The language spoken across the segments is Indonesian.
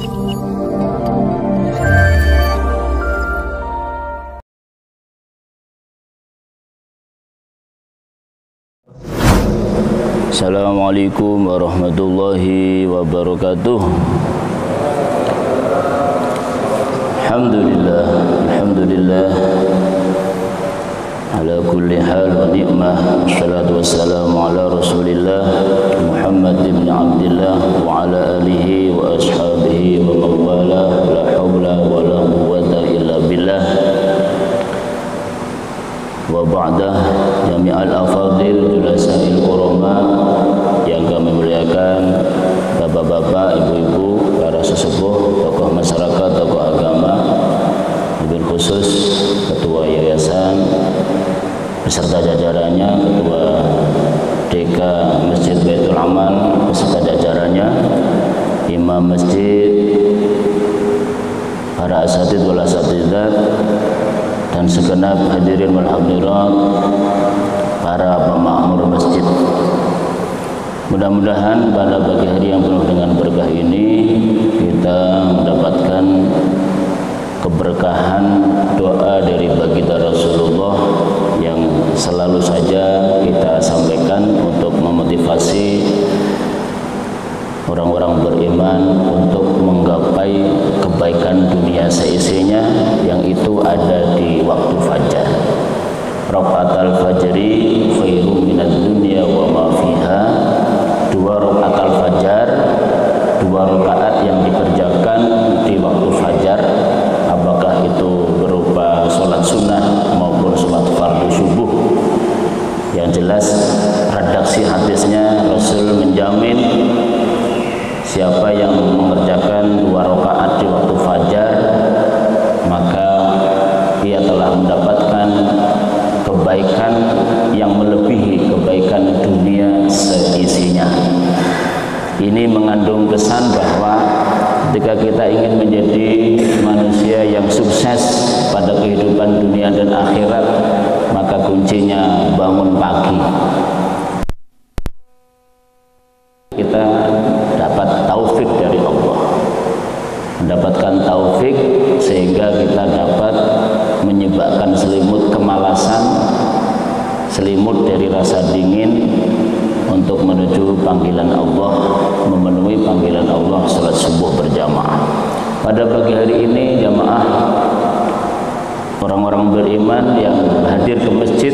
Assalamualaikum warahmatullahi wabarakatuh. Alhamdulillah, alhamdulillah ala kulli hal wa ni'mah. Assalatu wassalamu ala Rasulillah Muhammad ibn Abdillah wa ala alihi wa ashabihi wa mawala. La hawla wa la quwwata illa billah. Wa ba'dah jami'al afadil julasa'il kurama yang kami muliakan, bapak-bapak, ibu-ibu, para sesepuh, tokoh masyarakat, tokoh agama, wabil khusus ketua yayasan beserta jajarannya, ketua DK Masjid Baitul Amal beserta jajarannya, imam masjid, para asatidz wal asatidzat, dan segenap hadirin wal hadirat, para pemakmur masjid. Mudah-mudahan pada pagi hari yang penuh dengan berkah ini kita mendapatkan keberkahan doa dari baginda Rasulullah yang selalu saja kita sampaikan untuk memotivasi orang-orang beriman untuk menggapai kebaikan dunia seisinya, yang itu ada di waktu fajar. Rakaatul fajri khairum minad dunya wa ma fiha. Dua rakaatul fajar, dua rakaat yang dikerjakan di waktu fajar, apakah itu berupa sholat sunnah maupun sholat fardu subuh. Yang jelas redaksi hadisnya Rasul menjamin siapa yang mengerjakan dua rakaat di waktu fajar, maka ia telah mendapatkan kebaikan yang melebihi kebaikan dunia seisinya. Ini mengandung kesan bahwa ketika kita ingin menjadi manusia yang sukses pada kehidupan dunia dan akhirat, maka kuncinya bangun pagi. Kita dapat taufik dari Allah, mendapatkan taufik sehingga kita dapat menyebabkan selimut kemalasan, selimut dari rasa dingin untuk menuju panggilan Allah, memenuhi panggilan Allah salat subuh berjamaah. Pada pagi hari ini jamaah orang-orang beriman yang hadir ke masjid,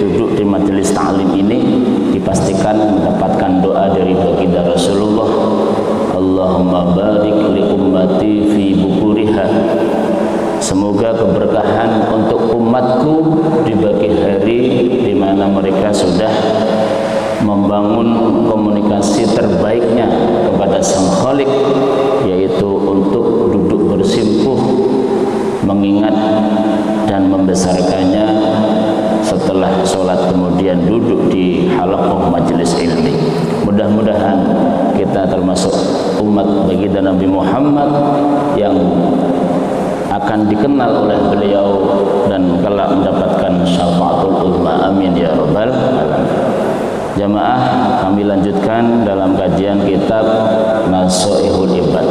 duduk di majelis ta'lim ini, dipastikan mendapatkan doa dari baginda Rasulullah. Allahumma barik li ummati fi bukuriha. Semoga keberkahan untuk umatku di pagi hari di mana mereka sudah membangun komunikasi terbaiknya kepada Sang Khalik, yaitu untuk duduk bersimpuh mengingat dan membesarkannya setelah sholat, kemudian duduk di halaqah majelis ilmi. Mudah-mudahan kita termasuk umat baginda Nabi Muhammad yang akan dikenal oleh beliau dan kelak mendapatkan syafaatul uzma. Amin ya rabbal alamin. Jamaah, kami lanjutkan dalam kajian kitab Nasaihul Ibad.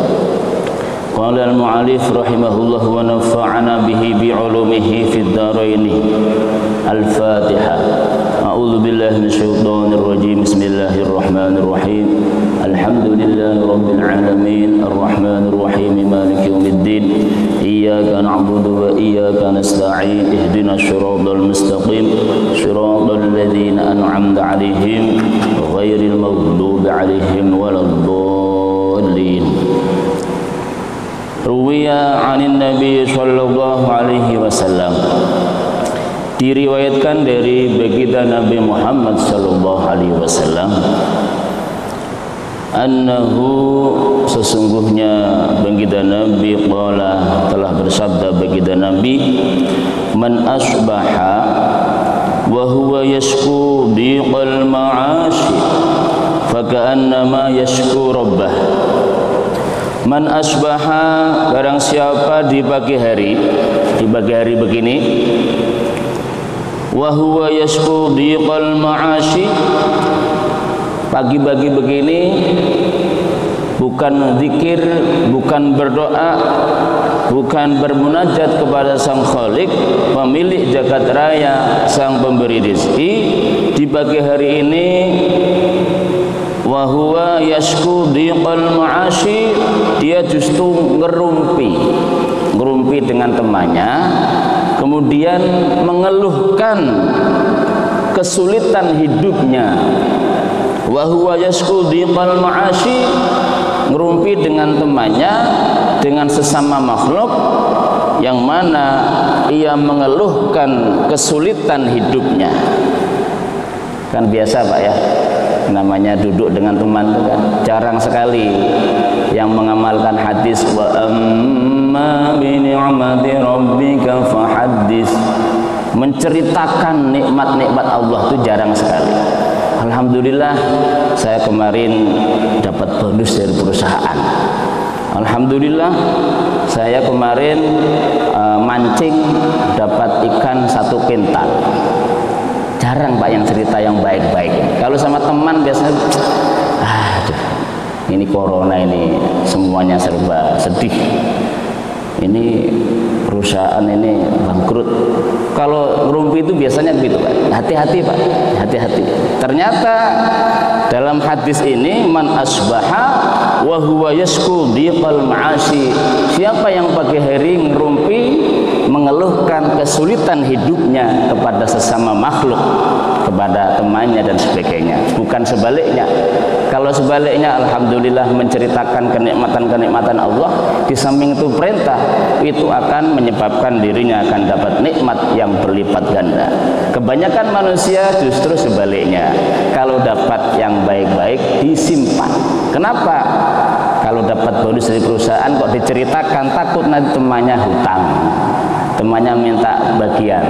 Qala al-mu'allif rahimahullah wa nafa'ana bihi bi'ulumihi fid dharain. Al-Fatihah. A'udzu billahi minasyaitonir rajim. Bismillahirrahmanirrahim. Alhamdulillahi rabbil alamin, arrahmanir rahim, maliki yaumiddin. Iyyaka na'budu wa iyyaka nasta'in. Ihdinas shiratal mustaqim, shiratal ladzina an'amta 'alaihim ghairil maghdubi 'alaihim waladdallin. Ruwiya 'anin Nabi sallallahu alaihi wasallam. Diriwayatkan dari baginda Nabi Muhammad sallallahu alaihi wasallam, annahu, sesungguhnya baginda Nabi qala, telah bersabda baginda Nabi, man asbaha wa huwa yashku biqal ma'ashi faka'annama yashku rabbah. Man asbaha, barang siapa di pagi hari begini, wa huwa yashku diqal ma'ashi, pagi-pagi begini bukan zikir, bukan bukan berdoa, bukan bermunajat kepada Sang Khalik, pemilik jagat raya, Sang pemberi rezeki, di pagi hari ini wa huwa yashku dhiqal ma'ashi, dia justru ngerumpi dengan temannya, kemudian mengeluhkan kesulitan hidupnya. Wa huwa yashku dhiqal ma'ashi, ngerumpi dengan temannya, dengan sesama makhluk yang mana ia mengeluhkan kesulitan hidupnya. Kan biasa Pak ya, namanya duduk dengan teman itu kan jarang sekali yang mengamalkan hadis wa amma bi ni'mati rabbika fahaddits, menceritakan nikmat-nikmat Allah itu jarang sekali. Alhamdulillah saya kemarin dapat bonus dari perusahaan. Alhamdulillah saya kemarin mancing dapat ikan 1 kintal. Jarang Pak yang cerita yang baik-baik. Kalau sama teman biasanya ini corona ini semuanya serba sedih. Ini perusahaan ini bangkrut. Kalau ngerumpi itu biasanya begitu Pak. Hati-hati Pak, hati-hati. Ternyata dalam hadis ini man asbaha wa huwa yashku dhiqal ma'ashi, siapa yang pagi hari ngerumpi mengeluhkan kesulitan hidupnya kepada sesama makhluk, kepada temannya dan sebagainya, bukan sebaliknya. Kalau sebaliknya alhamdulillah menceritakan kenikmatan-kenikmatan Allah, di samping itu perintah, itu akan menyebabkan dirinya akan dapat nikmat yang berlipat ganda. Kebanyakan manusia justru sebaliknya, kalau dapat yang baik-baik disimpan. Kenapa? Kalau dapat bonus dari perusahaan kok diceritakan, takut nanti temannya hutang, temannya minta bagian.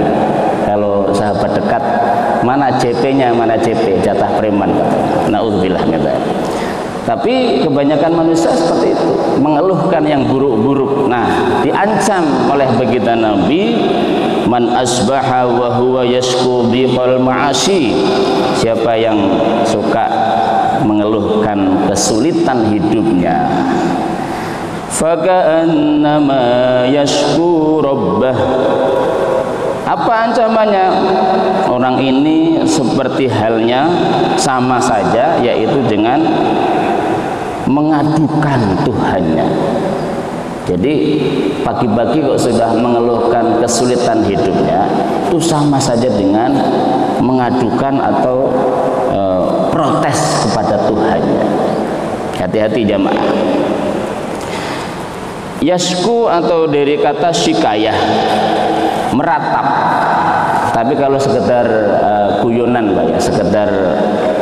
Kalau sahabat dekat, mana JP-nya, mana JP, jatah preman. Na'udzubillah min dzalik. Tapi kebanyakan manusia seperti itu, mengeluhkan yang buruk-buruk. Nah, diancam oleh baginda Nabi, man asbaha wa huwa yashku dhiqal ma'ashi, siapa yang suka mengeluhkan kesulitan hidupnya, faka'annama yashku rabbah. Apa ancamannya? Orang ini seperti halnya sama saja, yaitu dengan mengadukan Tuhannya. Jadi pagi-pagi kok sudah mengeluhkan kesulitan hidupnya, itu sama saja dengan mengadukan atau protes kepada Tuhannya. Hati-hati jamaah. Yashku atau dari kata shikayah, meratap. Tapi kalau sekedar guyonan Pak ya, sekedar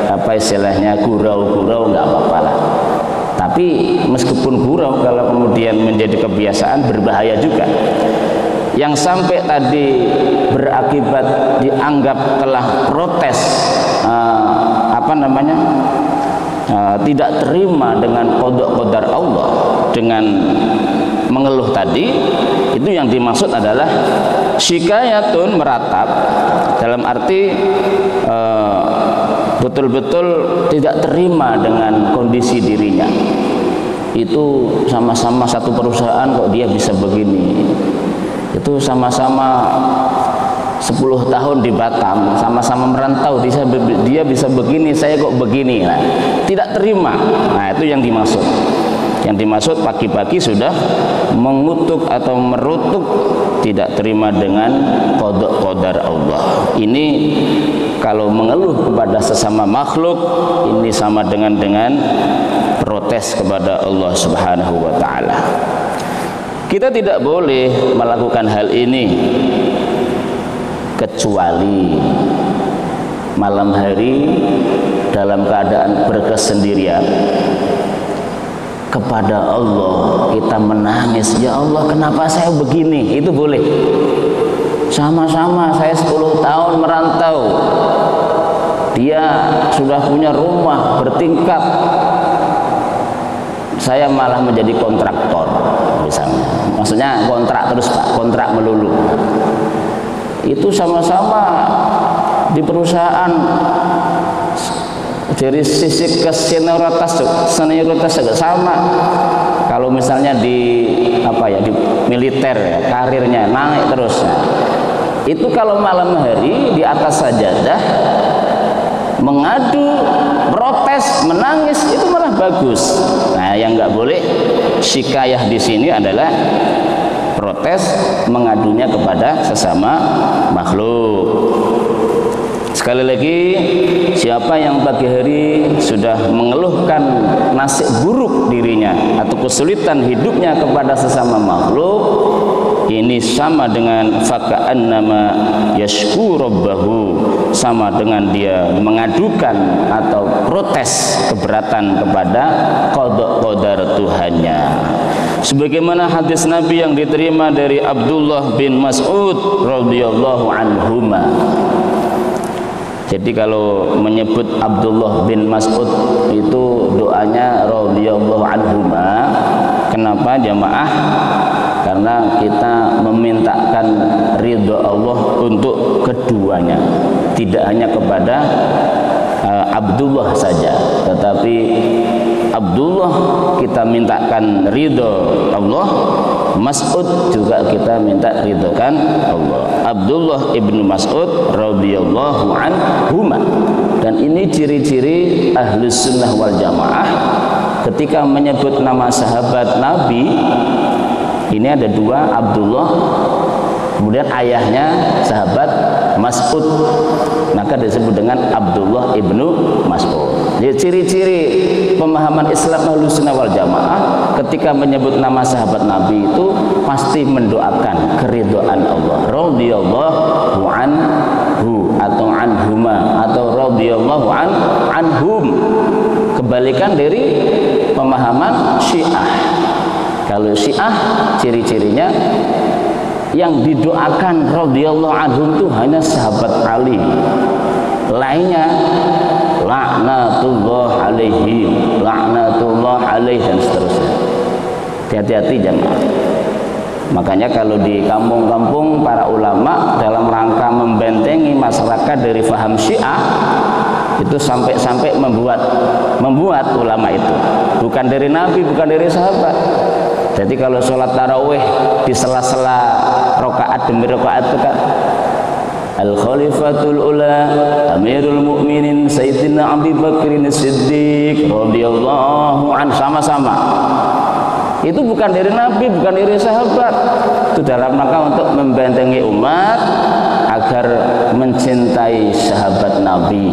apa istilahnya gurau-gurau nggak apa-apa lah. Tapi meskipun gurau, kalau kemudian menjadi kebiasaan berbahaya juga. Yang sampai tadi berakibat dianggap telah protes tidak terima dengan qada-qadar Allah, dengan mengeluh tadi, itu yang dimaksud adalah syikayatun, meratap, dalam arti betul-betul tidak terima dengan kondisi dirinya. Itu sama-sama satu perusahaan kok dia bisa begini, itu sama-sama 10 tahun di Batam, sama-sama merantau, dia bisa begini, saya kok begini. Nah, tidak terima. Nah, itu yang dimaksud. Yang dimaksud pagi-pagi sudah mengutuk atau merutuk, tidak terima dengan qada-qadar Allah. Ini kalau mengeluh kepada sesama makhluk, ini sama dengan protes kepada Allah Subhanahu wa taala. Kita tidak boleh melakukan hal ini kecuali malam hari dalam keadaan berkesendirian. Kepada Allah kita menangis, ya Allah kenapa saya begini, itu boleh. Sama-sama saya 10 tahun merantau, dia sudah punya rumah bertingkat, saya malah menjadi kontraktor misalnya. Maksudnya kontrak terus Pak, kontrak melulu. Itu sama-sama di perusahaan, dari sisi senioritas juga sama. kalau misalnya di di militer ya, karirnya naik terus. Itu kalau malam hari di atas sajadah mengadu, protes, menangis itu malah bagus. Nah, yang nggak boleh syikayah di sini adalah protes, mengadunya kepada sesama makhluk. Sekali lagi, siapa yang pagi hari sudah mengeluhkan nasib buruk dirinya atau kesulitan hidupnya kepada sesama makhluk, ini sama dengan faka'annama yashku rabbahu, sama dengan dia mengadukan atau protes keberatan kepada qada qadar Tuhannya. Sebagaimana hadis Nabi yang diterima dari Abdullah bin Mas'ud radhiyallahu anhuma. Jadi kalau menyebut Abdullah bin Mas'ud itu doanya radhiyallahu anhuma. Kenapa jamaah? Karena kita memintakan ridha Allah untuk keduanya, tidak hanya kepada Abdullah saja, tetapi Abdullah kita mintakan ridha Allah, Mas'ud juga kita minta ridhokan Allah. Abdullah ibnu Mas'ud radhiyallahu anhuma. Dan ini ciri-ciri Ahlus Sunnah wal Jamaah ketika menyebut nama sahabat Nabi. Ini ada dua, Abdullah, kemudian ayahnya sahabat Mas'ud, maka disebut dengan Abdullah ibnu Mas'ud. Jadi ciri-ciri pemahaman Islam Ahlus Sunnah wal Jamaah ketika menyebut nama sahabat Nabi itu pasti mendoakan keridhaan Allah, radhiyallahu anhu atau anhuma atau radhiyallahu anhum. Kebalikan dari pemahaman Syiah. Kalau Syiah ciri-cirinya yang didoakan radhiyallahu anhum itu hanya sahabat Ali, lainnya laknatullah alaihim, laknatullah alaih dan seterusnya. Hati-hati jemaah. Makanya kalau di kampung-kampung para ulama dalam rangka membentengi masyarakat dari faham Syiah itu sampai-sampai membuat ulama itu bukan dari Nabi, bukan dari sahabat. Jadi kalau sholat tarawih di sela-sela rakaat demi rakaat itu kan Al-Khalifatul Ula Amirul Mukminin Sayyidina Abi Bakrin Siddiq radhiyallahu anhu, sama-sama. Itu bukan dari Nabi, bukan dari sahabat. Itu dalam rangka untuk membentengi umat agar mencintai sahabat Nabi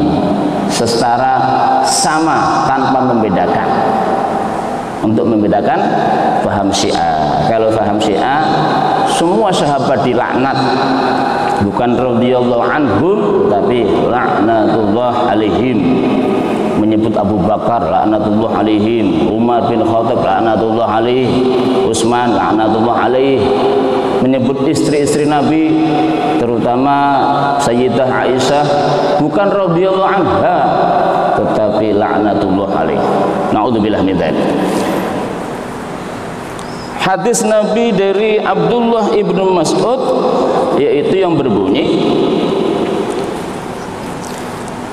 secara sama tanpa membedakan. Untuk membedakan paham Syiah. Kalau paham Syiah semua sahabat dilaknat, bukan radhiyallahu anhum tapi laknatullah alaihim. Menyebut Abu Bakar laknatullah alaihim, Umar bin Khattab laknatullah alaih, Utsman laknatullah alaih. Menyebut istri-istri Nabi terutama Sayyidah Aisyah bukan radhiyallahu anha tetapi laknatullah alaih. Na'udzubillah min dzalik. Hadis Nabi dari Abdullah ibnu Mas'ud yaitu yang berbunyi,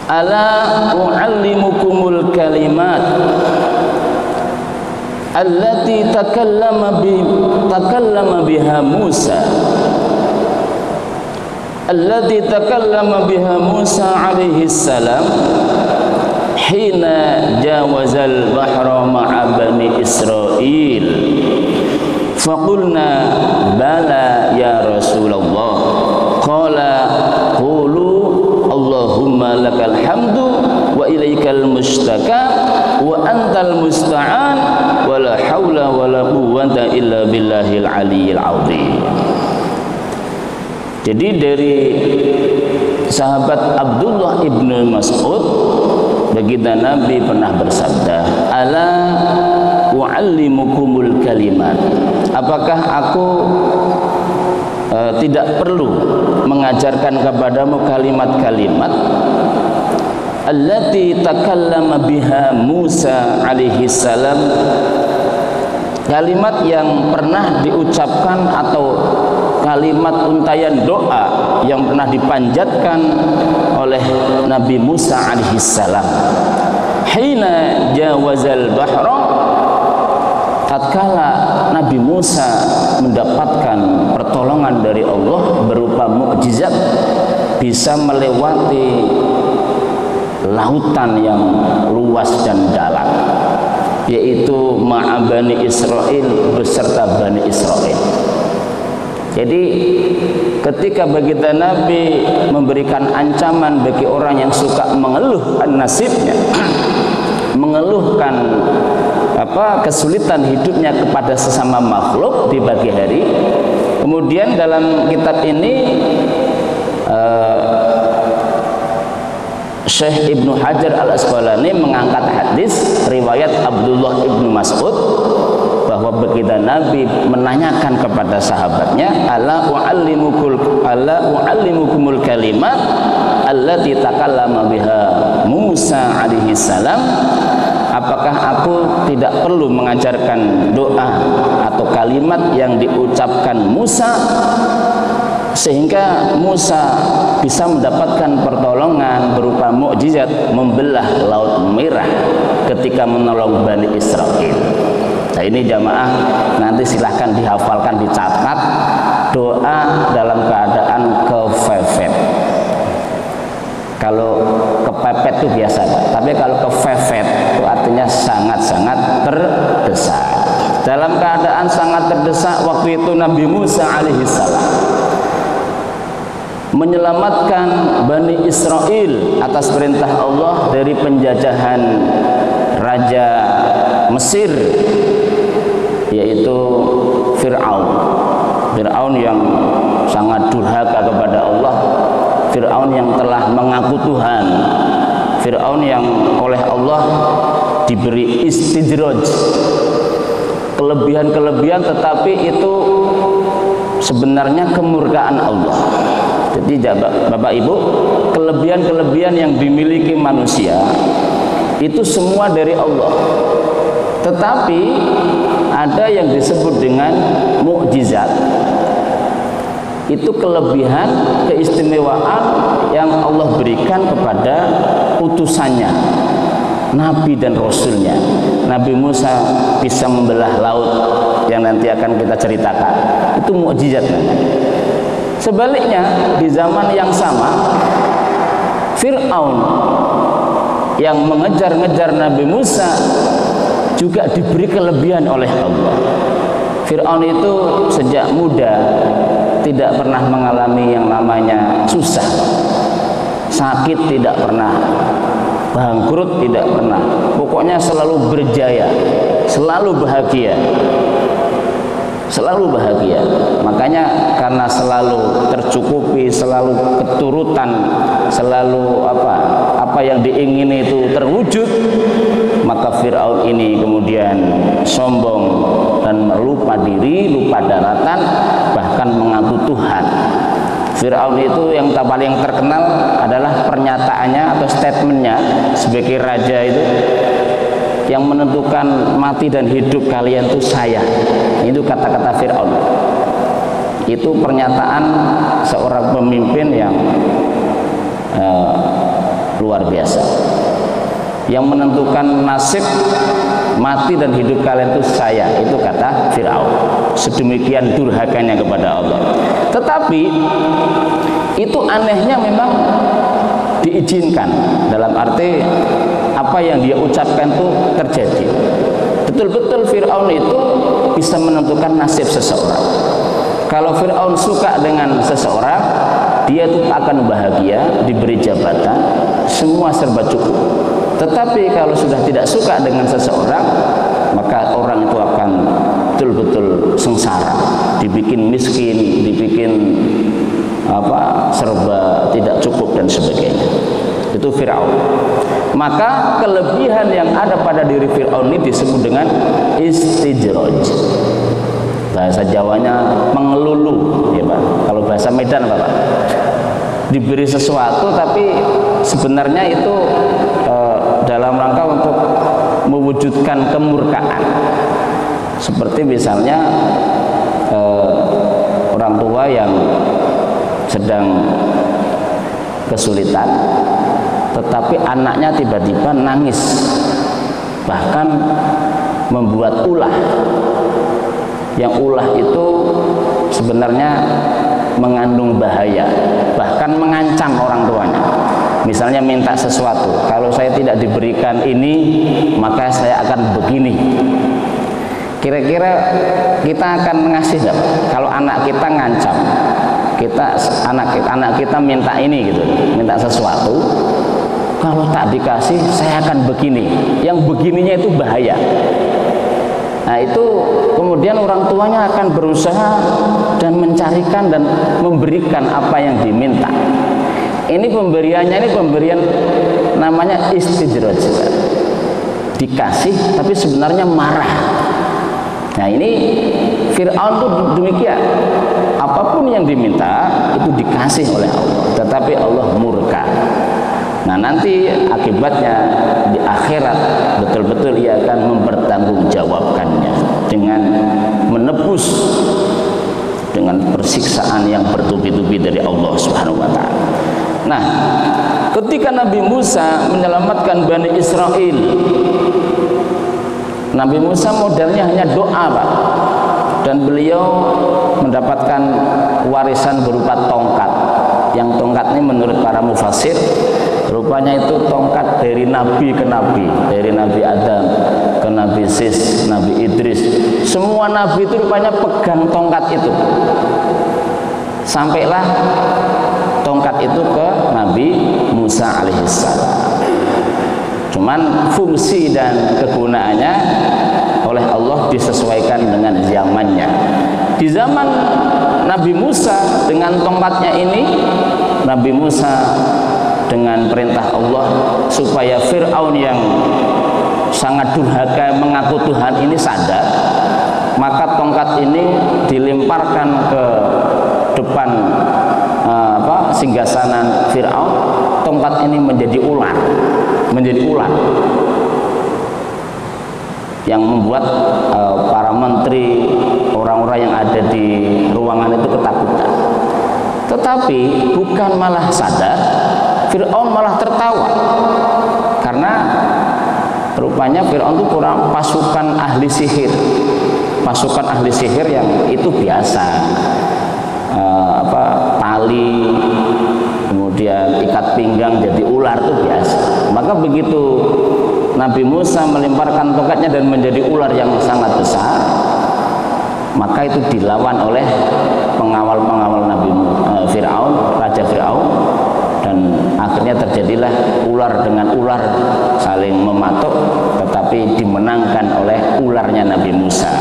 ala u'allimukumul kalimat allati takallama biha Musa allati takallama biha Musa alaihi salam hina jawazal bahra ma'a bani Israil. Faqulna bala ya Rasulullah. Qala qulu Allahumma lakal hamdu wa ilaikal mustaka wa antal musta'an wa la haula wa la quwwata illa billahil aliyyil azim. Jadi dari sahabat Abdullah ibnu Mas'ud, baginda Nabi pernah bersabda, ala u'allimukumul kalimat, apakah aku tidak perlu mengajarkan kepadamu kalimat-kalimat allati takallama biha Musa alaihi salam, kalimat yang pernah diucapkan atau kalimat untayan doa yang pernah dipanjatkan oleh Nabi Musa alaihi salam hina jawazal bahra, tatkala Nabi Musa mendapatkan pertolongan dari Allah berupa mukjizat, bisa melewati lautan yang luas dan dalam, yaitu ma'a Bani Israel, beserta Bani Israel. Jadi ketika baginda Nabi memberikan ancaman bagi orang yang suka mengeluh nasibnya, mengeluhkan kesulitan hidupnya kepada sesama makhluk di pagi hari. Kemudian dalam kitab ini Syekh Ibnu Hajar Al-Asqalani mengangkat hadis riwayat Abdullah Ibnu Mas'ud bahwa baginda Nabi menanyakan kepada sahabatnya, ala u'allimukumul kalimat allati takallama biha Musa alaihi salam, apakah aku tidak perlu mengajarkan doa atau kalimat yang diucapkan Musa sehingga Musa bisa mendapatkan pertolongan berupa mukjizat membelah Laut Merah ketika menolong Bani Israel. Nah ini jamaah, nanti silahkan dihafalkan, dicatat, doa dalam keadaan kepepet. Kalau kepepet itu biasa, tapi kalau kepepet itu artinya sangat-sangat terdesak. Dalam keadaan sangat terdesak waktu itu Nabi Musa alaihissalam menyelamatkan Bani Israel atas perintah Allah dari penjajahan Raja Mesir, yaitu Fir'aun. Fir'aun yang sangat durhaka kepada Allah, Fir'aun yang telah mengaku Tuhan, Fir'aun yang oleh Allah diberi istidraj, kelebihan-kelebihan, tetapi itu sebenarnya kemurkaan Allah. Jadi Bapak Ibu, kelebihan-kelebihan yang dimiliki manusia itu semua dari Allah, tetapi ada yang disebut dengan mukjizat. Itu kelebihan, keistimewaan yang Allah berikan kepada utusannya, Nabi dan Rasulnya. Nabi Musa bisa membelah laut yang nanti akan kita ceritakan, itu mukjizat. Sebaliknya di zaman yang sama, Fir'aun yang mengejar-ngejar Nabi Musa juga diberi kelebihan oleh Allah. Fir'aun itu sejak muda tidak pernah mengalami yang namanya susah, sakit tidak pernah, bangkrut tidak pernah, pokoknya selalu berjaya, selalu bahagia, selalu bahagia. Makanya karena selalu tercukupi, selalu keturutan, selalu apa yang diingini itu terwujud, maka Fir'aun ini kemudian sombong dan lupa diri, lupa daratan, bahkan mengaku Tuhan. Fir'aun itu yang paling terkenal adalah pernyataannya atau statementnya sebagai raja itu, yang menentukan mati dan hidup kalian itu saya. Itu kata-kata Fir'aun. Itu pernyataan seorang pemimpin yang luar biasa, yang menentukan nasib mati dan hidup kalian itu saya. Itu kata Fir'aun. Sedemikian durhakanya kepada Allah. Tetapi itu anehnya memang diizinkan, dalam arti apa yang dia ucapkan itu terjadi. Betul-betul Fir'aun itu bisa menentukan nasib seseorang. Kalau Fir'aun suka dengan seseorang, dia itu akan bahagia, diberi jabatan, semua serba cukup. Tetapi kalau sudah tidak suka dengan seseorang, maka orang itu akan betul-betul sengsara, dibikin miskin, dibikin serba tidak cukup dan sebagainya. Itu Fir'aun. Maka kelebihan yang ada pada diri Fir'aun ini disebut dengan istidraj. Bahasa Jawanya mengelulu, ya Pak. Kalau bahasa Medan apa Pak? Diberi sesuatu tapi sebenarnya itu dalam rangka untuk mewujudkan kemurkaan. Seperti misalnya orang tua yang sedang kesulitan, tetapi anaknya tiba-tiba nangis, bahkan membuat ulah. Yang ulah itu sebenarnya mengandung bahaya, bahkan mengancam orang tuanya. Misalnya minta sesuatu, kalau saya tidak diberikan ini maka saya akan begini. Kira-kira kita akan mengasih nggak? Kalau anak kita ngancam, anak kita minta ini gitu, minta sesuatu, kalau tak dikasih saya akan begini. Yang begininya itu bahaya. Nah itu kemudian orang tuanya akan berusaha dan mencarikan dan memberikan apa yang diminta. Ini pemberian namanya istidraj, dikasih tapi sebenarnya marah. Nah ini Fir'aun itu demikian, apapun yang diminta itu dikasih oleh Allah, tetapi Allah murka. Nah nanti akibatnya di akhirat betul-betul ia akan mempertanggungjawabkannya dengan menebus dengan persiksaan yang bertubi-tubi dari Allah Subhanahu wa taala. Nah, ketika Nabi Musa menyelamatkan Bani Israel, Nabi Musa modalnya hanya doa, Pak. Dan beliau mendapatkan warisan berupa tongkat. Yang tongkat ini menurut para mufassir rupanya itu tongkat dari nabi ke nabi, dari Nabi Adam ke Nabi Sis, Nabi Idris. Semua nabi itu rupanya pegang tongkat itu. Sampailah tongkat itu ke Nabi Musa alaihissalam. Cuman fungsi dan kegunaannya oleh Allah disesuaikan dengan zamannya. Di zaman Nabi Musa dengan tongkatnya ini, Nabi Musa dengan perintah Allah supaya Fir'aun yang sangat durhaka mengaku Tuhan ini sadar, maka tongkat ini dilemparkan ke depan singgasana Fir'aun. Tongkat ini menjadi ular yang membuat para menteri, orang-orang yang ada di ruangan itu ketakutan. Tetapi bukan malah sadar, Fir'aun malah tertawa karena rupanya Fir'aun itu kurang pasukan ahli sihir yang itu biasa, tali kemudian ikat pinggang jadi ular itu biasa. Maka begitu Nabi Musa melemparkan tongkatnya dan menjadi ular yang sangat besar, maka itu dilawan oleh pengawal-pengawal Nabi Fir'aun, Raja Fir'aun, dan akhirnya terjadilah ular dengan ular saling mematuk, tetapi dimenangkan oleh ularnya Nabi Musa.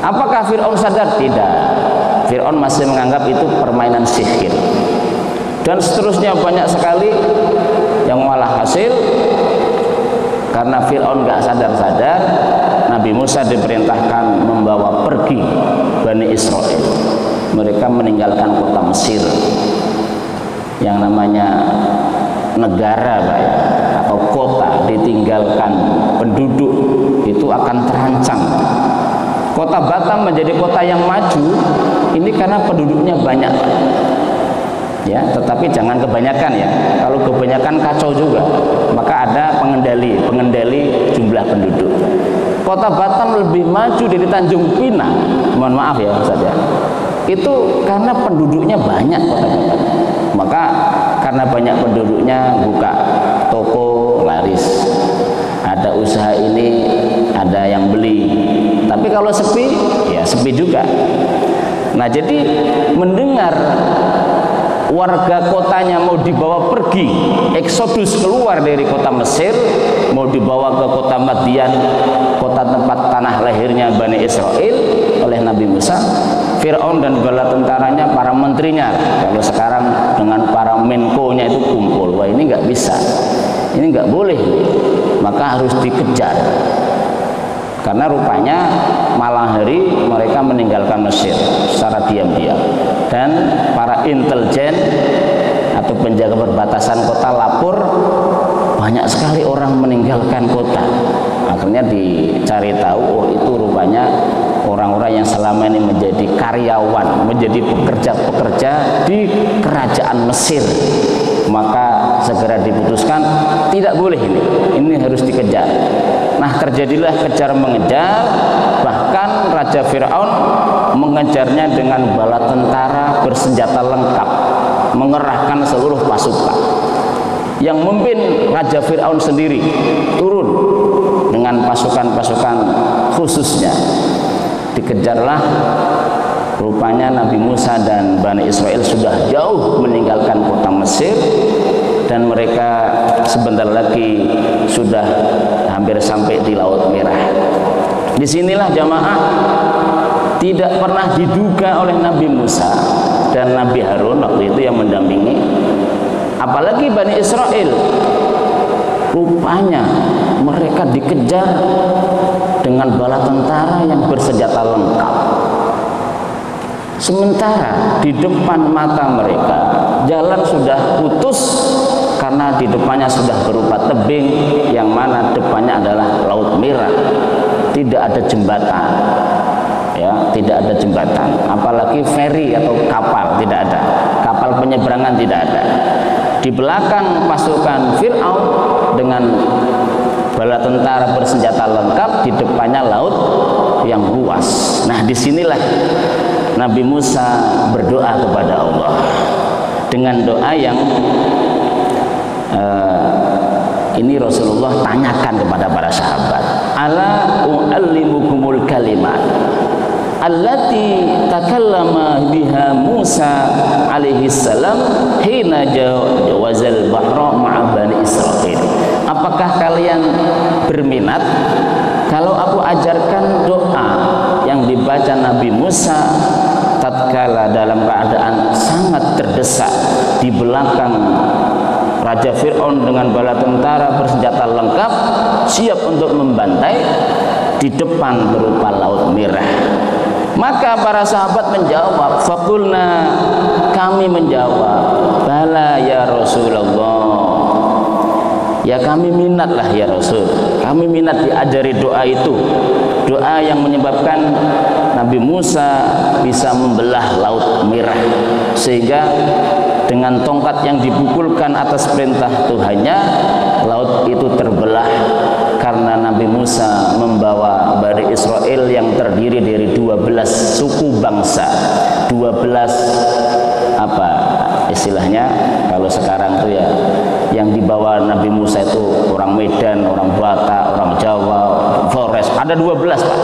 Apakah Fir'aun sadar? Tidak. Fir'aun masih menganggap itu permainan sihir. Dan seterusnya banyak sekali yang malah hasil karena Fir'aun gak sadar-sadar, Nabi Musa diperintahkan membawa pergi Bani Israel. Mereka meninggalkan kota Mesir yang namanya negara, Pak, ya, atau kota ditinggalkan penduduk itu akan terancam. Kota Batam menjadi kota yang maju ini karena penduduknya banyak, ya, tetapi jangan kebanyakan ya. Kalau kebanyakan kacau juga. Maka ada pengendali jumlah penduduk. Kota Batam lebih maju dari Tanjung Pinang. Mohon maaf ya Ustaz ya. Itu karena penduduknya banyak kota Batam. Maka karena banyak penduduknya buka toko laris. Ada usaha ini, ada yang beli. Tapi kalau sepi, ya sepi juga. Nah, jadi mendengar warga kotanya mau dibawa pergi, eksodus keluar dari kota Mesir, mau dibawa ke kota Madian, kota tempat tanah lahirnya Bani Israel oleh Nabi Musa. Fir'aun dan bala tentaranya, para menterinya, kalau sekarang dengan para menko-nya itu kumpul. Wah, ini nggak bisa, ini nggak boleh, maka harus dikejar. Karena rupanya malam hari mereka meninggalkan Mesir secara diam-diam, dan para intelijen atau penjaga perbatasan kota lapor banyak sekali orang meninggalkan kota. Akhirnya dicari tahu, oh itu rupanya orang-orang yang selama ini menjadi karyawan, menjadi pekerja-pekerja di kerajaan Mesir. Maka segera diputuskan, tidak boleh ini harus dikejar. Nah, terjadilah kejar mengejar, bahkan Raja Fir'aun mengejarnya dengan bala tentara bersenjata lengkap, mengerahkan seluruh pasukan. Yang memimpin Raja Fir'aun sendiri turun dengan pasukan-pasukan khususnya. Dikejarlah, rupanya Nabi Musa dan Bani Israel sudah jauh meninggalkan kota Mesir, dan mereka sebentar lagi sudah hampir sampai di Laut Merah. Disinilah jamaah tidak pernah diduga oleh Nabi Musa dan Nabi Harun waktu itu yang mendampingi, apalagi Bani Israel, rupanya mereka dikejar dengan bala tentara yang bersenjata lengkap. Sementara di depan mata mereka jalan sudah putus karena di depannya sudah berupa tebing, yang mana depannya adalah Laut Merah. Tidak ada jembatan, ya, tidak ada jembatan, apalagi feri atau kapal, tidak ada. Kapal penyeberangan tidak ada. Di belakang pasukan Fir'aun dengan bala tentara bersenjata lengkap, di depannya laut yang luas. Nah, disinilah Nabi Musa berdoa kepada Allah dengan doa yang ini Rasulullah tanyakan kepada para sahabat, ala u'allimukumul kalimat allati takallama biha Musa alaihi salam hina jawazal bahra ma'a Bani Israil. Apakah kalian berminat kalau aku ajarkan doa yang dibaca Nabi Musa tatkala dalam keadaan sangat terdesak di belakang Raja Fir'aun dengan bala tentara bersenjata lengkap siap untuk membantai, di depan berupa Laut Merah? Maka para sahabat menjawab, faqulna, kami menjawab, bala ya Rasulullah, ya kami minatlah ya Rasul, kami minat diajari doa itu, doa yang menyebabkan Nabi Musa bisa membelah Laut Merah, sehingga dengan tongkat yang dipukulkan atas perintah Tuhannya, laut itu terbelah karena Nabi Musa membawa Bani Israel yang terdiri dari 12 suku bangsa, 12 apa istilahnya kalau sekarang tuh ya, yang dibawa Nabi Musa itu orang Medan, orang Batak, orang Jawa, Flores, ada 12 Pak.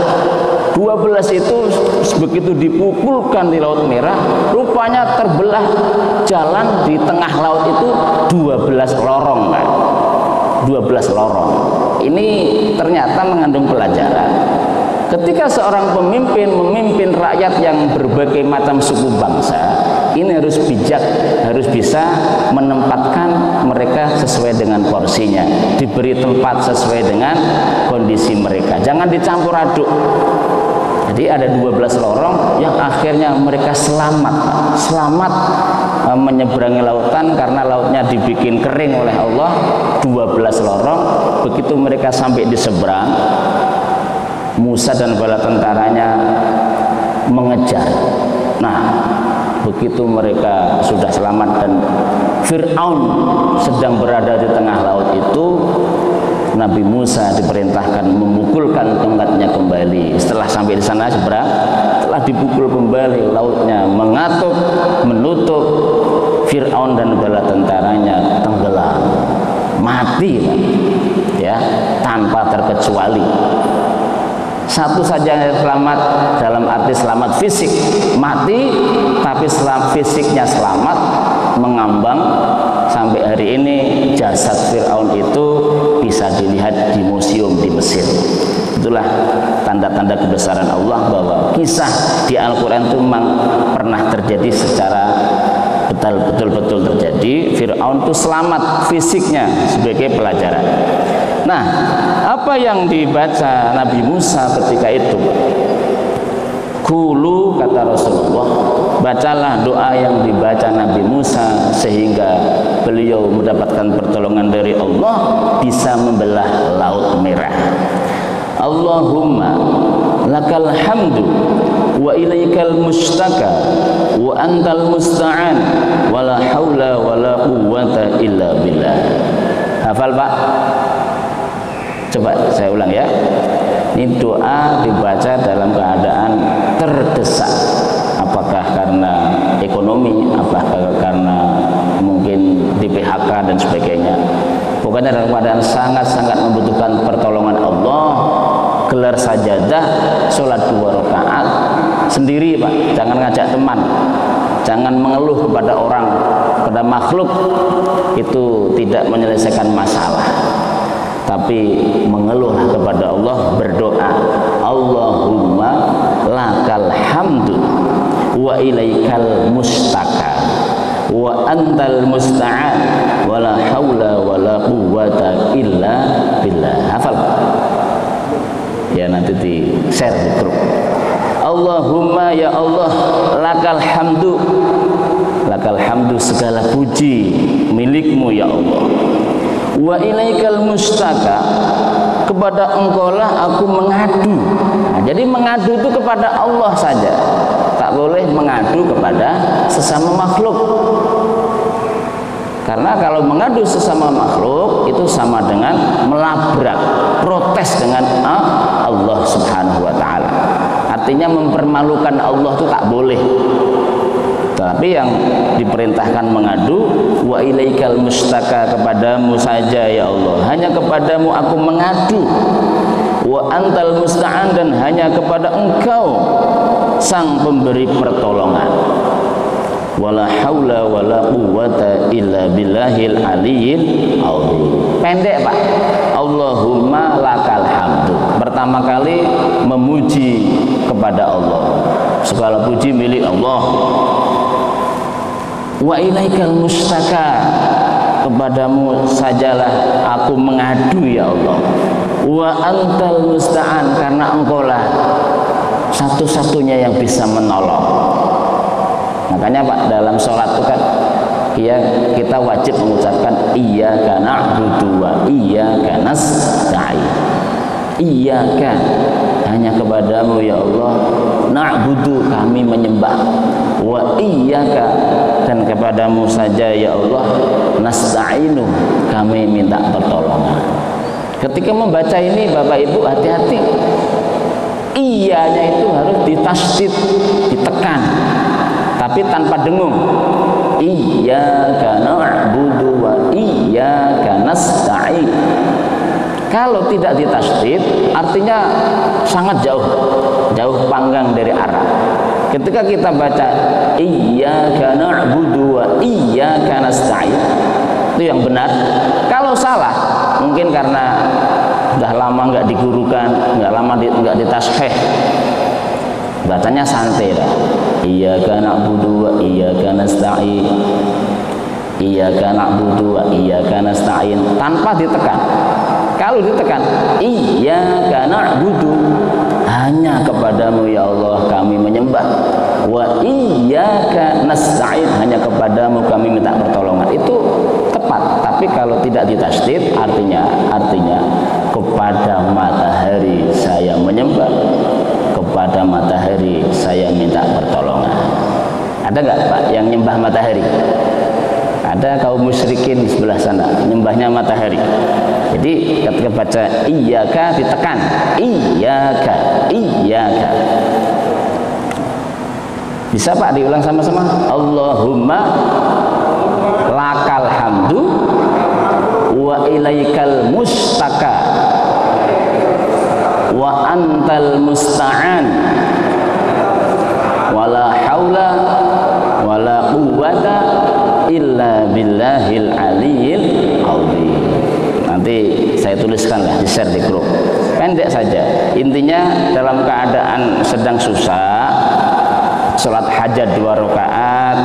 12 itu begitu dipukulkan di Laut Merah, rupanya terbelah jalan di tengah laut itu 12 lorong Pak. 12 lorong. Ini ternyata mengandung pelajaran. Ketika seorang pemimpin memimpin rakyat yang berbagai macam suku bangsa, ini harus bijak, harus bisa menempatkan mereka sesuai dengan porsinya, diberi tempat sesuai dengan kondisi mereka, jangan dicampur aduk. Jadi ada 12 lorong yang akhirnya mereka selamat menyeberangi lautan karena lautnya dibikin kering oleh Allah. 12 lorong, begitu mereka sampai di seberang, Musa dan bala tentaranya mengejar. Nah, begitu mereka sudah selamat dan Fir'aun sedang berada di tengah laut itu, Nabi Musa diperintahkan memukulkan tongkatnya kembali. Setelah sampai di sana seberang, telah dipukul kembali, lautnya mengatup, menutup, Fir'aun dan bala tentaranya tenggelam, mati kan? Ya, tanpa terkecuali. Satu saja yang selamat, dalam arti selamat fisik, mati, tapi fisiknya selamat, mengambang. Sampai hari ini jasad Fir'aun itu bisa dilihat di museum di Mesir. Itulah tanda-tanda kebesaran Allah bahwa kisah di Al-Quran itu memang pernah terjadi secara betul-betul terjadi. Fir'aun itu selamat fisiknya sebagai pelajaran. Nah, apa yang dibaca Nabi Musa ketika itu? Kulu, kata Rasulullah, bacalah doa yang dibaca Nabi Musa sehingga beliau mendapatkan pertolongan dari Allah, bisa membelah Laut Merah. Allahumma lakal hamdu wa ilaikal mustaka wa antal musta'an wa wala haula wala quwwata illa billah. Hafal Pak? Coba saya ulang ya. Ini doa dibaca dalam keadaan terdesak. Apakah karena ekonomi, apakah karena mungkin di PHK dan sebagainya. Pokoknya dalam keadaan sangat-sangat membutuhkan pertolongan Allah, gelar sajadah, sholat 2 rakaat sendiri Pak, jangan ngajak teman, jangan mengeluh kepada orang, kepada makhluk, itu tidak menyelesaikan masalah. Tapi mengeluhlah kepada Allah, berdoa, Allahumma lakal hamdu wa ilaikal mustaka wa antal musta'an wala haula wala quwwata illa billah. Hafal ya, nanti di share di grup. Allahumma ya Allah, lakal hamdu segala puji milikmu ya Allah, wa ilaikal mustaka, kepada engkaulah aku mengadu. Nah, jadi mengadu itu kepada Allah saja, tak boleh mengadu kepada sesama makhluk. Karena kalau mengadu sesama makhluk itu sama dengan melabrak, protes dengan Allah Subhanahu wa taala. Artinya mempermalukan Allah itu tak boleh. Tapi yang diperintahkan mengadu, wa ilaikal mustaka, kepadamu saja ya Allah, hanya kepadamu aku mengadu, wa antal musta'an, dan hanya kepada engkau sang pemberi pertolongan. Wala haula wala quwwata illa billahil aliyyil azim. Pendek Pak. Allahumma lakal hamdu. Pertama kali memuji kepada Allah. Segala puji milik Allah. Wa ilaikal mustaka, kepadamu sajalah aku mengadu ya Allah. Wa antal musta'an, karena engkaulah satu-satunya yang bisa menolong. Makanya Pak, dalam sholat itu kan ya, kita wajib mengucapkan iyyaka na'budu wa iyyaka nasta'in. Iyyaka, hanya kepadamu ya Allah, na'budu, kami menyembah, wa iyyaka, dan kepadamu saja ya Allah, nasta'inu, kami minta pertolongan. Ketika membaca ini Bapak Ibu hati-hati, iyanya itu harus ditasydid, ditekan, tapi tanpa dengung. Iyyaka na'budu wa iyyaka nasta'in. Kalau tidak ditasydid, artinya sangat jauh panggang dari arah. Ketika kita baca iyyaka na'budu wa iyyaka nasta'in, itu yang benar. Kalau salah, mungkin karena sudah lama nggak digurukan, nggak lama nggak ditasheh, bacanya santai lah. Iyyaka na'budu wa iyyaka nasta'in, iyyaka na'budu wa iyyaka nasta'in, tanpa ditekan. Kalau ditekan, iyyaka na'budu, hanya kepadamu ya Allah kami menyembah, wa iyyaka nasta'in, hanya kepadamu kami minta pertolongan, itu tepat. Tapi kalau tidak ditasydid, artinya kepada matahari saya menyembah, kepada matahari saya minta pertolongan. Ada nggak Pak yang nyembah matahari? Ada kaum musyrikin di sebelah sana, nyembahnya matahari. Jadi ketika baca iyyaka ditekan, iyyaka. Bisa Pak diulang sama-sama? Allahumma lakal hamdu wa ilaikal mustaka wa antal musta'an wala haula wala quwwata illa billahil aliyyil azim. Nanti saya tuliskan lah, di share di grup. Pendek saja. Intinya dalam keadaan sedang susah, sholat hajat 2 rakaat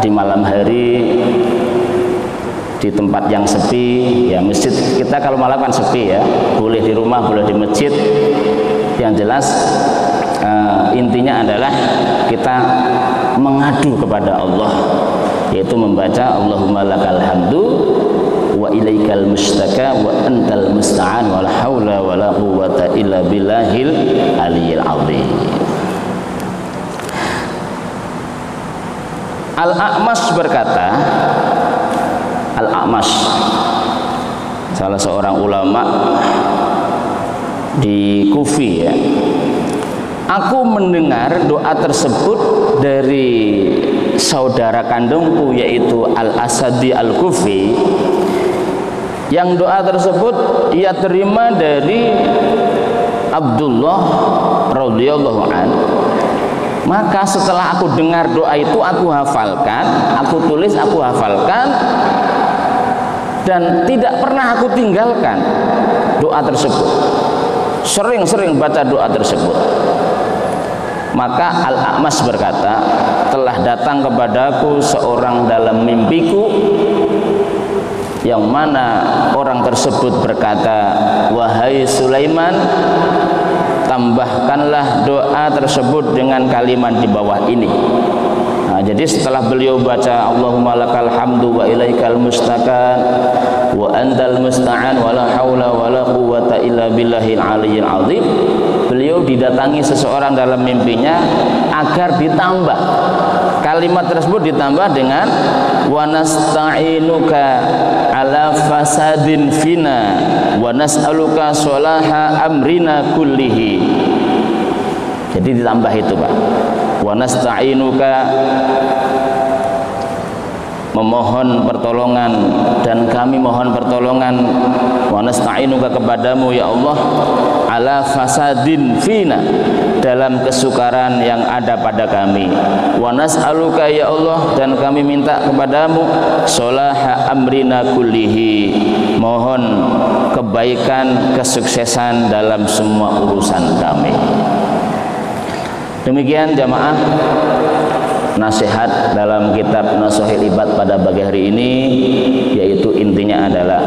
di malam hari di tempat yang sepi, ya masjid kita kalau malam kan sepi ya, boleh di rumah, boleh di masjid. Yang jelas intinya adalah kita mengadu kepada Allah, yaitu membaca Allahumma lakal hamdu wa ilaikal mustaka wa antal musta'an wala haula wala quwwata illa billahil aliyyil azim. Al-A'mash berkata, Al-A'mash salah seorang ulama di Kufi ya, aku mendengar doa tersebut dari saudara kandungku yaitu Al-Asadi Al-Kufi, yang doa tersebut ia terima dari Abdullah radhiyallahu an. Maka setelah aku dengar doa itu, aku hafalkan, aku tulis, aku hafalkan, dan tidak pernah aku tinggalkan doa tersebut. Sering-sering baca doa tersebut. Maka Al-A'mash berkata, telah datang kepadaku seorang dalam mimpiku, yang mana orang tersebut berkata, wahai Sulaiman, tambahkanlah doa tersebut dengan kalimat di bawah ini. Nah, jadi setelah beliau baca Allahumma lakal hamdu wa ilaikal mustaqan wa antal musta'an wa la haula wa la quwwata illa billahil aliyyil azim, beliau didatangi seseorang dalam mimpinya agar ditambah kalimat tersebut, ditambah dengan wa nasta'inuka ala fasadin fina wa nas'aluka sholaha amrina kullihi. Jadi ditambah itu Pak, wa nasta'inuka, memohon pertolongan, dan kami mohon pertolongan, wa nasta'inuka kepadamu ya Allah, ala fasadin fina, dalam kesukaran yang ada pada kami, wa nas'aluka ya Allah, dan kami minta kepadamu sholaha amrina kullihi, mohon kebaikan, kesuksesan dalam semua urusan kami. Demikian jamaah nasihat dalam kitab Nashahil Ibad pada pagi hari ini, yaitu intinya adalah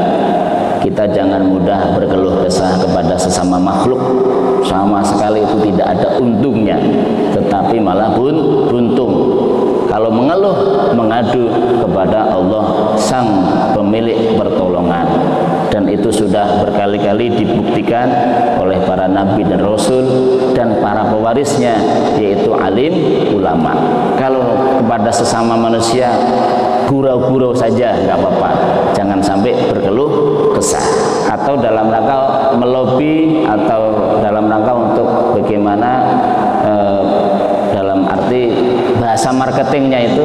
kita jangan mudah berkeluh kesah kepada sesama makhluk, sama sekali itu tidak ada untungnya, tetapi malah buntung. Kalau mengeluh, mengadu kepada Allah sang pemilik pertolongan, dan itu sudah berkali-kali dibuktikan oleh para nabi dan rasul dan para pewarisnya, yaitu alim ulama. Kalau kepada sesama manusia gurau-gurau saja nggak apa-apa, jangan sampai berkeluh kesah atau dalam rangka melobi atau dalam rangka untuk bagaimana dalam arti bahasa marketingnya itu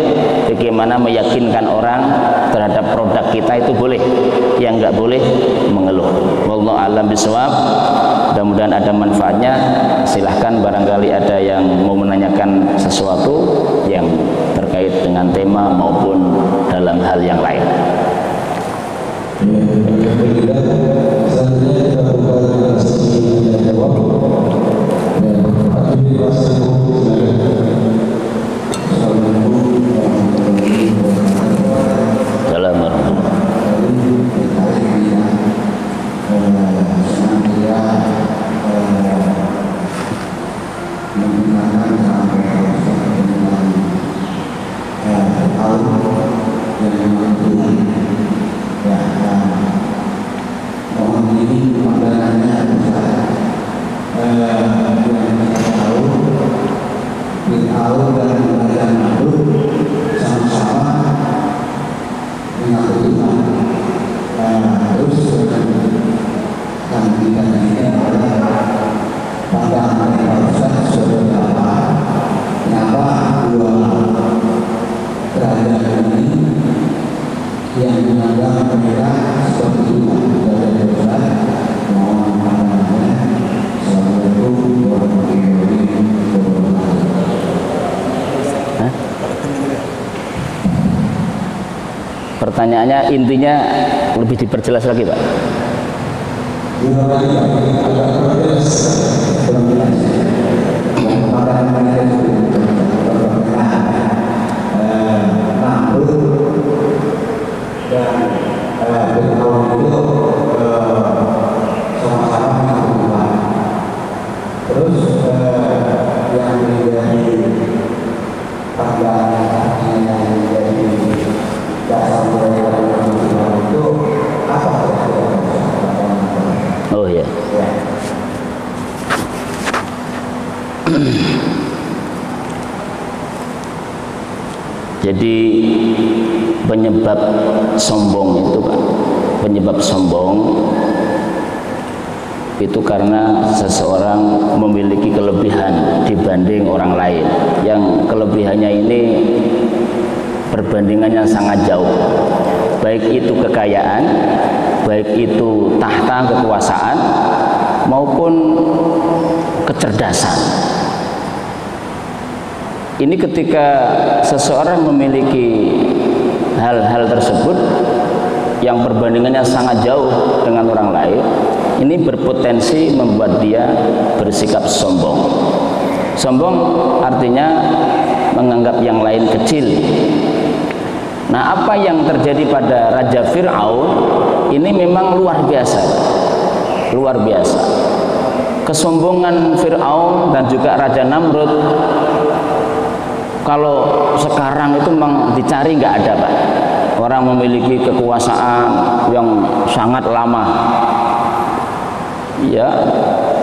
bagaimana meyakinkan orang terhadap produk kita, itu boleh. Yang nggak boleh mengeluh. Wallahu a'lam bishawab. Mudah-mudahan ada manfaatnya. Silahkan barangkali ada yang mau menanyakan sesuatu yang terkait dengan tema maupun dalam hal yang lain. Pertanyaannya intinya lebih diperjelas lagi Pak. Oh ya. Jadi penyebab sombong itu Pak, penyebab sombong itu karena seseorang memiliki kelebihan dibanding orang lain, yang kelebihannya ini perbandingannya sangat jauh, baik itu kekayaan, baik itu tahta kekuasaan maupun kecerdasan. Ini ketika seseorang memiliki hal-hal tersebut yang perbandingannya sangat jauh dengan orang lain, ini berpotensi membuat dia bersikap sombong. Sombong artinya menganggap yang lain kecil. Nah, apa yang terjadi pada Raja Fir'aun ini memang luar biasa, luar biasa. Kesombongan Fir'aun dan juga Raja Namrud kalau sekarang itu memang dicari nggak ada Pak. Orang memiliki kekuasaan yang sangat lama, ya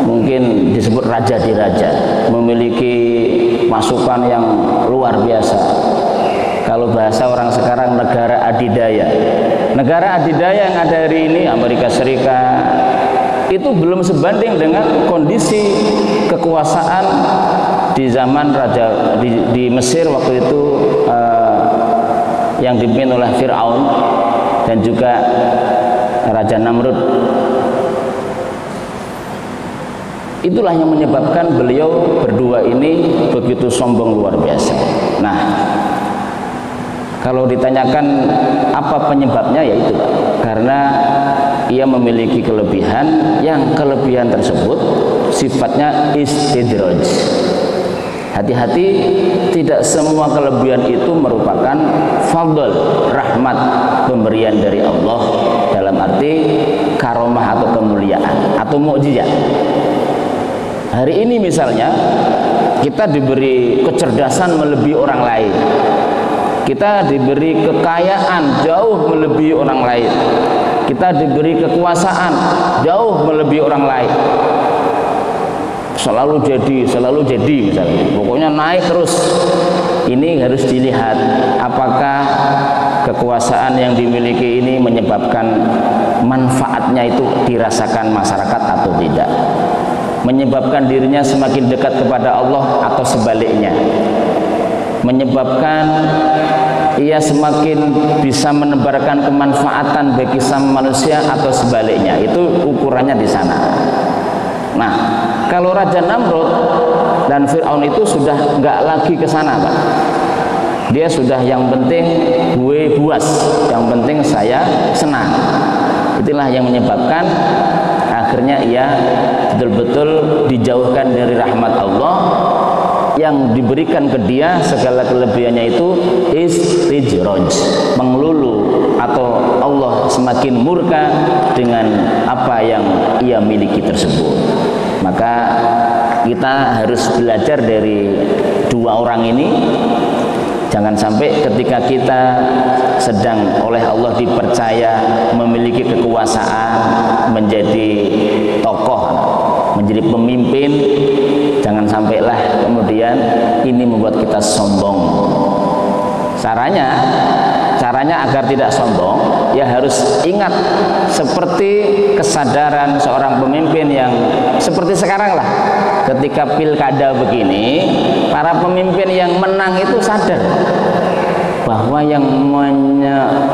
mungkin disebut raja di raja, memiliki pasukan yang luar biasa. Kalau bahasa orang sekarang negara adidaya. Negara adidaya yang ada hari ini, Amerika Serikat, itu belum sebanding dengan kondisi kekuasaan di zaman raja di Mesir waktu itu, yang dipimpin oleh Fir'aun dan juga Raja Namrud. Itulah yang menyebabkan beliau berdua ini begitu sombong luar biasa. Nah, kalau ditanyakan apa penyebabnya, yaitu karena ia memiliki kelebihan, yang kelebihan tersebut sifatnya istidraj. Hati-hati, tidak semua kelebihan itu merupakan fadl, rahmat, pemberian dari Allah dalam arti karomah atau kemuliaan atau mukjizat. Hari ini misalnya kita diberi kecerdasan melebihi orang lain, kita diberi kekayaan jauh melebihi orang lain, kita diberi kekuasaan jauh melebihi orang lain. Selalu jadi misalnya, pokoknya naik terus. Ini harus dilihat apakah kekuasaan yang dimiliki ini menyebabkan manfaatnya itu dirasakan masyarakat atau tidak, menyebabkan dirinya semakin dekat kepada Allah atau sebaliknya, menyebabkan ia semakin bisa menebarkan kemanfaatan bagi sama manusia atau sebaliknya. Itu ukurannya di sana. Nah, kalau Raja Namrud dan Fir'aun itu sudah nggak lagi ke sana Pak. Dia sudah yang penting gue buas, yang penting saya senang. Itulah yang menyebabkan akhirnya ia betul-betul dijauhkan dari rahmat Allah. Yang diberikan ke dia segala kelebihannya itu istijraj, mengelulu, atau Allah semakin murka dengan apa yang ia miliki tersebut. Maka kita harus belajar dari dua orang ini. Jangan sampai ketika kita sedang oleh Allah dipercaya memiliki kekuasaan, menjadi tokoh, menjadi pemimpin, jangan sampailah kemudian ini membuat kita sombong. Caranya agar tidak sombong, ya harus ingat seperti kesadaran seorang pemimpin yang seperti sekarang lah. Ketika pilkada begini, para pemimpin yang menang itu sadar bahwa yang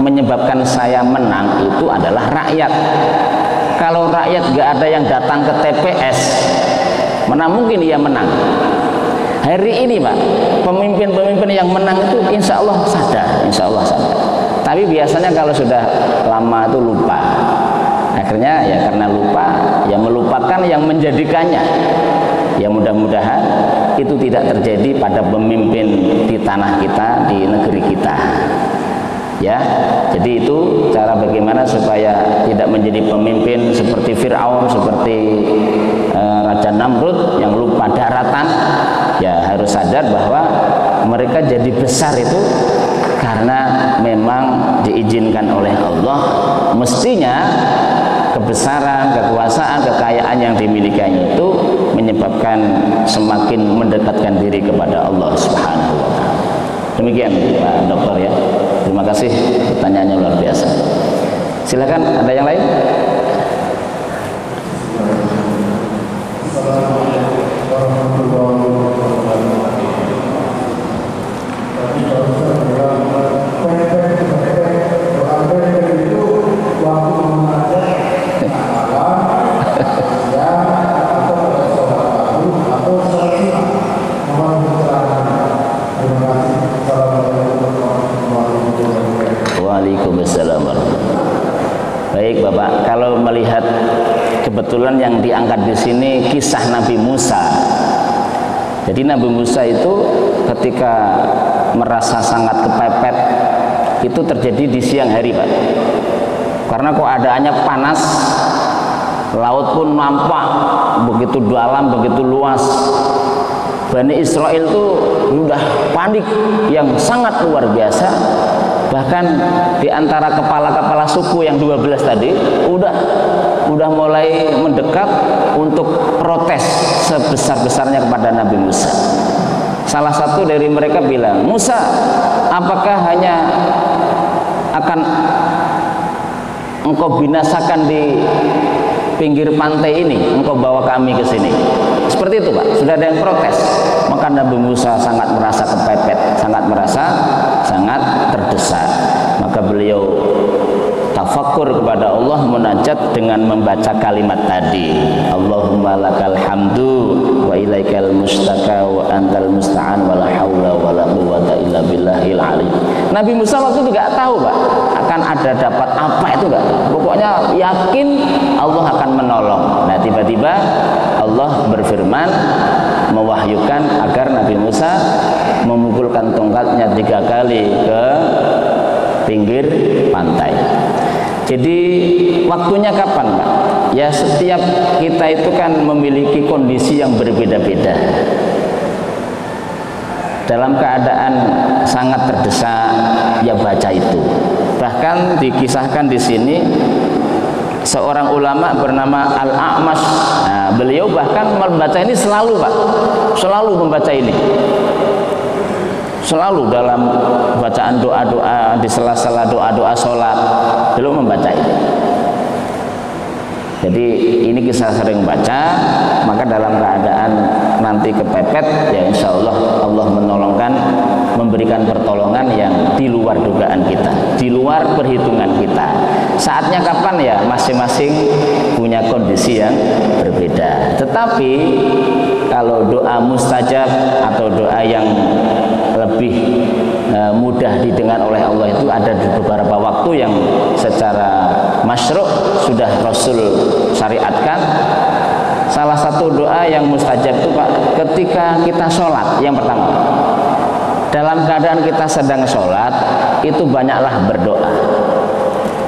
menyebabkan saya menang itu adalah rakyat. Kalau rakyat gak ada yang datang ke TPS, mana mungkin ia menang. Hari ini Pak, pemimpin-pemimpin yang menang itu insya Allah sadar, Tapi biasanya kalau sudah lama itu lupa. Akhirnya ya karena lupa, ya melupakan yang menjadikannya. Ya mudah-mudahan itu tidak terjadi pada pemimpin di tanah kita, di negeri kita. Ya, jadi itu cara bagaimana supaya tidak menjadi pemimpin seperti Fir'aun, seperti Raja Namrud yang lupa daratan. Ya harus sadar bahwa mereka jadi besar itu karena memang diizinkan oleh Allah. Mestinya kebesaran, kekuasaan, kekayaan yang dimilikinya itu menyebabkan semakin mendekatkan diri kepada Allah Subhanahu wa Ta'ala. Demikian Pak Dokter ya. Terima kasih, pertanyaannya luar biasa. Silakan, ada yang lain? Waalaikumsalam. Baik Bapak, kalau melihat kebetulan yang diangkat di sini kisah Nabi Musa. Jadi Nabi Musa itu ketika merasa sangat kepepet itu terjadi di siang hari Pak. Karena keadaannya panas, laut pun nampak begitu dalam, begitu luas. Bani Israel itu sudah panik yang sangat luar biasa. Bahkan di antara kepala-kepala suku yang 12 tadi udah mulai mendekat untuk protes sebesar-besarnya kepada Nabi Musa. Salah satu dari mereka bilang, "Musa, apakah hanya akan engkau binasakan di pinggir pantai ini, engkau bawa kami ke sini?" Seperti itu Pak, sudah ada yang protes. Maka Nabi Musa sangat merasa kepepet, sangat terdesak. Maka beliau tafakkur kepada Allah, munajat dengan membaca kalimat tadi, Allahumma lakal hamdu wa ilaikal mustaka wa antal musta'an wa la hawla wa la quwwata illa billahil aliyyil. Nabi Musa waktu itu nggak tahu Pak akan ada dapat apa, itu nggak tahu. Pokoknya yakin Allah akan menolong. Nah tiba-tiba Allah berfirman, mewahyukan agar Nabi Musa memukulkan tongkatnya 3 kali ke pinggir pantai. Jadi waktunya kapan Pak? Ya setiap kita itu kan memiliki kondisi yang berbeda-beda. Dalam keadaan sangat terdesak, ya baca itu. Bahkan dikisahkan di sini seorang ulama bernama Al-A'mash. Nah, beliau bahkan membaca ini selalu Pak, selalu membaca ini. Selalu dalam bacaan doa-doa, di sela-sela doa-doa sholat, beliau membaca ini. Jadi ini kisah sering baca, maka dalam keadaan nanti kepepet, ya insya Allah Allah menolongkan, memberikan pertolongan yang di luar dugaan kita, di luar perhitungan kita. Saatnya kapan ya masing-masing punya kondisi yang berbeda. Tetapi kalau doa mustajab atau doa yang lebih mudah didengar oleh Allah itu ada di beberapa waktu yang secara masyru' sudah Rasul syariatkan. Salah satu doa yang mustajab itu Pak, ketika kita sholat, yang pertama dalam keadaan kita sedang sholat itu banyaklah berdoa.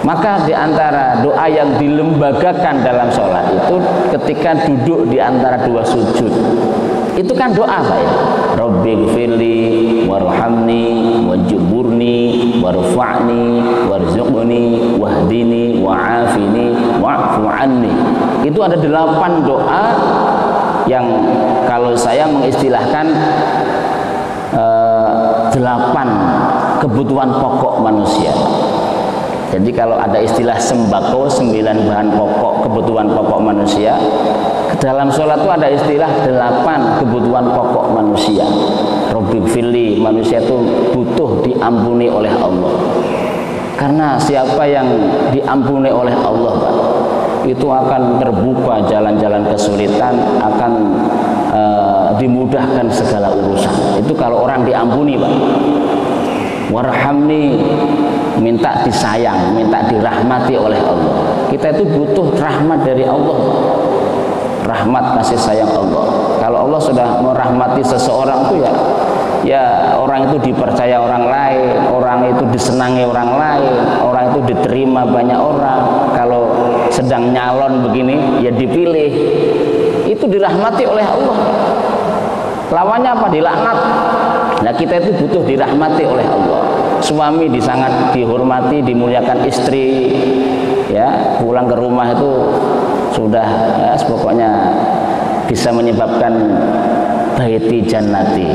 Maka di antara doa yang dilembagakan dalam sholat itu ketika duduk di antara 2 sujud, itu kan doa Pak ya. Rabbighfirli warhamni wajburni warfa'ni warzuqni wahdini wa'afini wa'fu anni. Itu ada 8 doa yang kalau saya mengistilahkan 8 kebutuhan pokok manusia. Jadi kalau ada istilah sembako, 9 bahan pokok kebutuhan pokok manusia, dalam sholat itu ada istilah 8 kebutuhan pokok manusia. Rabbighfirli, manusia itu butuh diampuni oleh Allah. Karena siapa yang diampuni oleh Allah Pak, itu akan terbuka jalan-jalan kesulitan, akan dimudahkan segala urusan. Itu kalau orang diampuni Pak. Warhamni, minta disayang, minta dirahmati oleh Allah. Kita itu butuh rahmat dari Allah, rahmat kasih sayang Allah. Kalau Allah sudah merahmati seseorang itu ya orang itu dipercaya orang lain, orang itu disenangi orang lain, orang itu diterima banyak orang. Kalau sedang nyalon begini ya dipilih, itu dirahmati oleh Allah. Lawannya apa? Dilaknat. Nah kita itu butuh dirahmati oleh Allah. Suami sangat dihormati, dimuliakan istri, ya pulang ke rumah itu sudah ya, pokoknya bisa menyebabkan baiti jannati.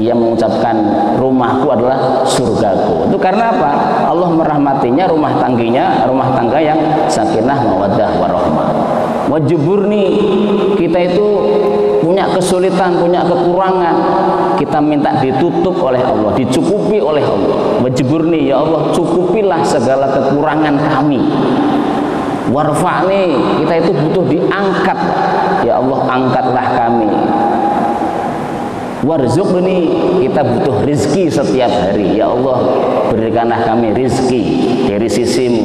Ia mengucapkan rumahku adalah surgaku. Itu karena apa? Allah merahmatinya rumah tangga yang sakinah mawaddah warahmah. Wajuburni, kita itu punya kesulitan, punya kekurangan, kita minta ditutup oleh Allah, dicukupi oleh Allah. Wajuburni, ya Allah cukupilah segala kekurangan kami. Warfa'ni, kita itu butuh diangkat, ya Allah angkatlah kami. Warzuqni, kita butuh rizki setiap hari, ya Allah berikanlah kami rizki dari sisimu.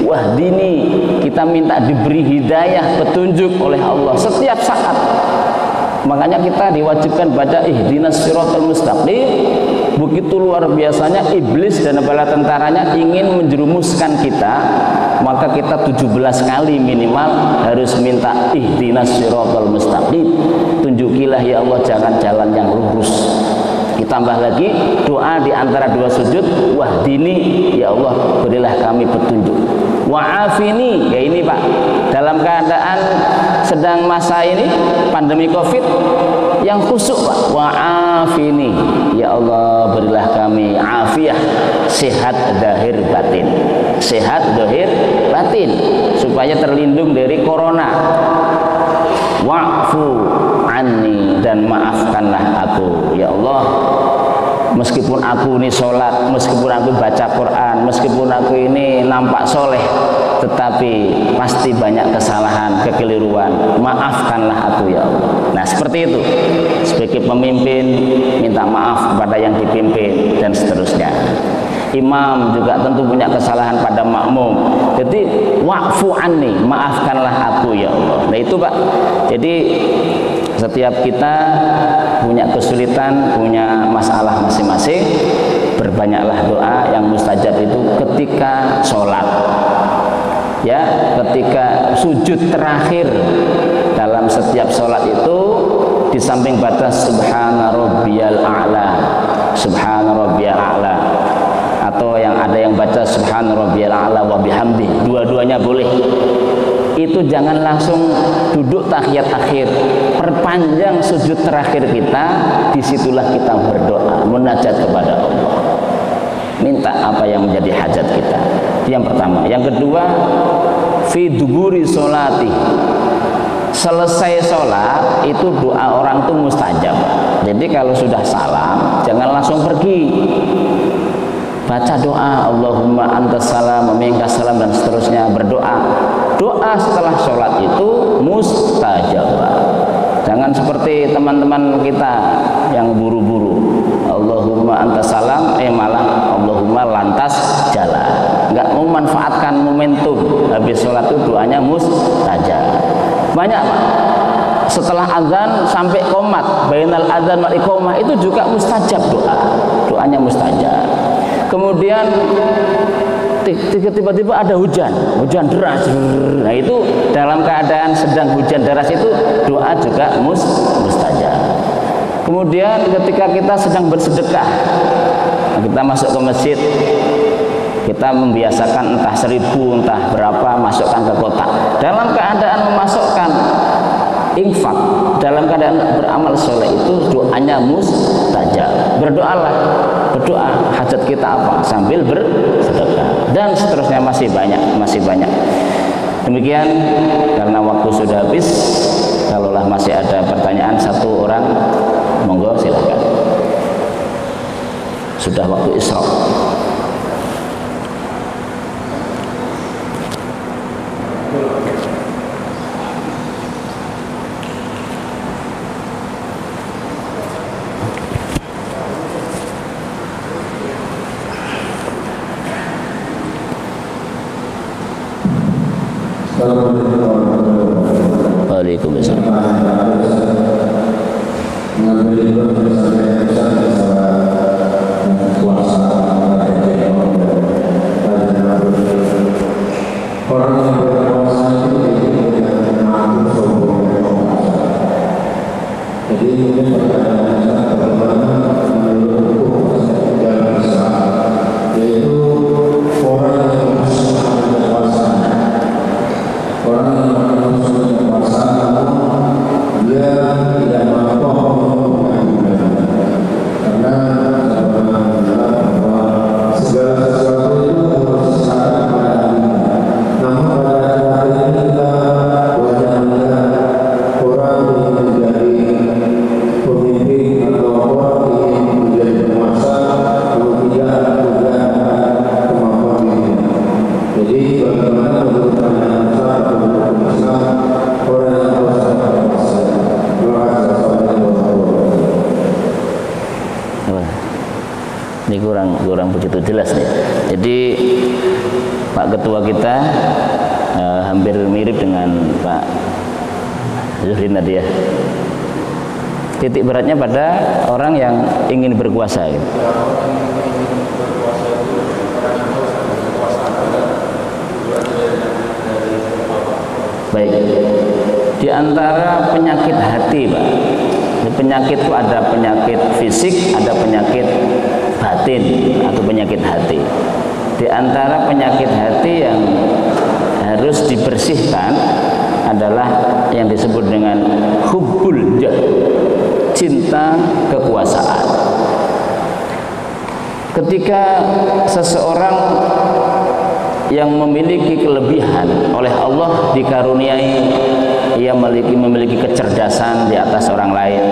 Wahdini, kita minta diberi hidayah, petunjuk oleh Allah setiap saat. Makanya kita diwajibkan baca ihdinas siratal mustaqim. Begitu luar biasanya iblis dan bala tentaranya ingin menjerumuskan kita, maka kita 17 kali minimal harus minta ihdinas siratal mustaqim. Tunjukilah ya Allah jalan-jalan yang lurus. Ditambah lagi doa di antara dua sujud, wahdini, ya Allah berilah kami petunjuk. Wa'afini, ya ini Pak, dalam keadaan sedang masa ini pandemi Covid yang khusyuk Pak. Wa'afini, ya Allah berilah kami afiah, sehat zahir batin, sehat zahir batin, supaya terlindung dari corona. Wa'fu anni, dan maafkanlah aku, ya Allah. Meskipun aku ini sholat, meskipun aku baca Quran, meskipun aku ini nampak soleh, tetapi pasti banyak kesalahan, kekeliruan. Maafkanlah aku ya Allah. Nah seperti itu. Sebagai pemimpin minta maaf kepada yang dipimpin dan seterusnya. Imam juga tentu punya kesalahan pada makmum. Jadi wa'fu anni, maafkanlah aku ya Allah. Nah itu Pak. Jadi setiap kita punya kesulitan, punya masalah masing-masing, berbanyaklah doa yang mustajab itu ketika sholat, ya, ketika sujud terakhir dalam setiap sholat itu, di samping baca subhana rabbiyal a'la, subhana rabbiyal a'la, atau yang ada yang baca subhana rabbiyal a'la wa bihamdi, dua-duanya boleh. Itu jangan langsung duduk tahiyat akhir, perpanjang sujud terakhir kita, disitulah kita berdoa, munajat kepada Allah, minta apa yang menjadi hajat kita. Yang pertama. Yang kedua, fi duburi sholati, selesai sholat itu doa orang itu mustajab. Jadi kalau sudah salam jangan langsung pergi, baca doa Allahumma antas salam wa minkas salam dan seterusnya, berdoa. Doa setelah sholat itu mustajab. Jangan seperti teman-teman kita yang buru-buru, Allahumma antas salam, malah Allahumma lantas jalan. Enggak memanfaatkan momentum, habis sholat itu doanya mustajab. Banyak Pak, setelah azan sampai qomat, bainal azan wal iqamah itu juga mustajab doa, doanya mustajab. Kemudian tiba-tiba ada hujan deras, nah itu dalam keadaan sedang hujan deras itu doa juga mustajab. Kemudian ketika kita sedang bersedekah, kita masuk ke masjid, kita membiasakan entah 1000 entah berapa masukkan ke kotak, dalam keadaan memasukkan infak, dalam keadaan beramal soleh itu doanya mustajab. Berdoalah, berdoa hajat kita apa sambil bersedekah dan seterusnya, masih banyak. Demikian, karena waktu sudah habis. Kalaulah masih ada pertanyaan satu orang, monggo silakan. Sudah waktu Isra. Waalaikumsalam. Orang yang puasa dia tidak mampu Ini kurang begitu jelas nih. Jadi Pak Ketua kita hampir mirip dengan Pak Zuhrin tadi ya. Titik beratnya pada orang yang ingin berkuasa gitu. Baik, di antara penyakit hati, Pak, penyakit itu ada penyakit fisik, ada penyakit batin atau penyakit hati. Di antara penyakit hati yang harus dibersihkan adalah yang disebut dengan hubbul jah, cinta kekuasaan. Ketika seseorang yang memiliki kelebihan oleh Allah dikaruniai, ia memiliki kecerdasan di atas orang lain,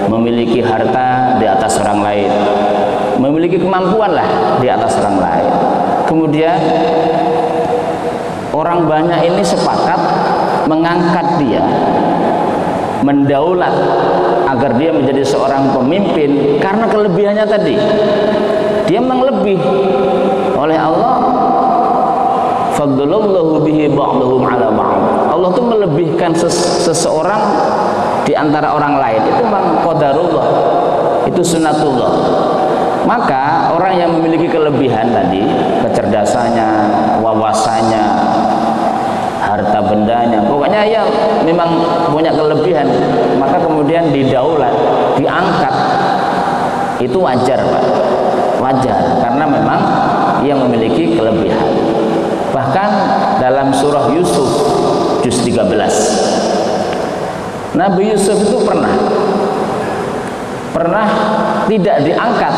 memiliki harta di atas orang lain, memiliki kemampuan lah di atas orang lain. Kemudian orang banyak ini sepakat mengangkat dia, mendaulat agar dia menjadi seorang pemimpin karena kelebihannya tadi. Dia memang lebih oleh Allah. Fadlallahu bihi ba'dahum ala ba'd. Allah itu melebihkan seseorang di antara orang lain. Itu memang qadarullah. Itu sunnatullah. Maka orang yang memiliki kelebihan tadi, kecerdasannya, wawasannya, harta bendanya, pokoknya ya memang punya kelebihan, maka kemudian didaulat, diangkat. Itu wajar, Pak. Wajar karena memang ia memiliki kelebihan. Bahkan dalam surah Yusuf juz 13, Nabi Yusuf itu pernah tidak diangkat,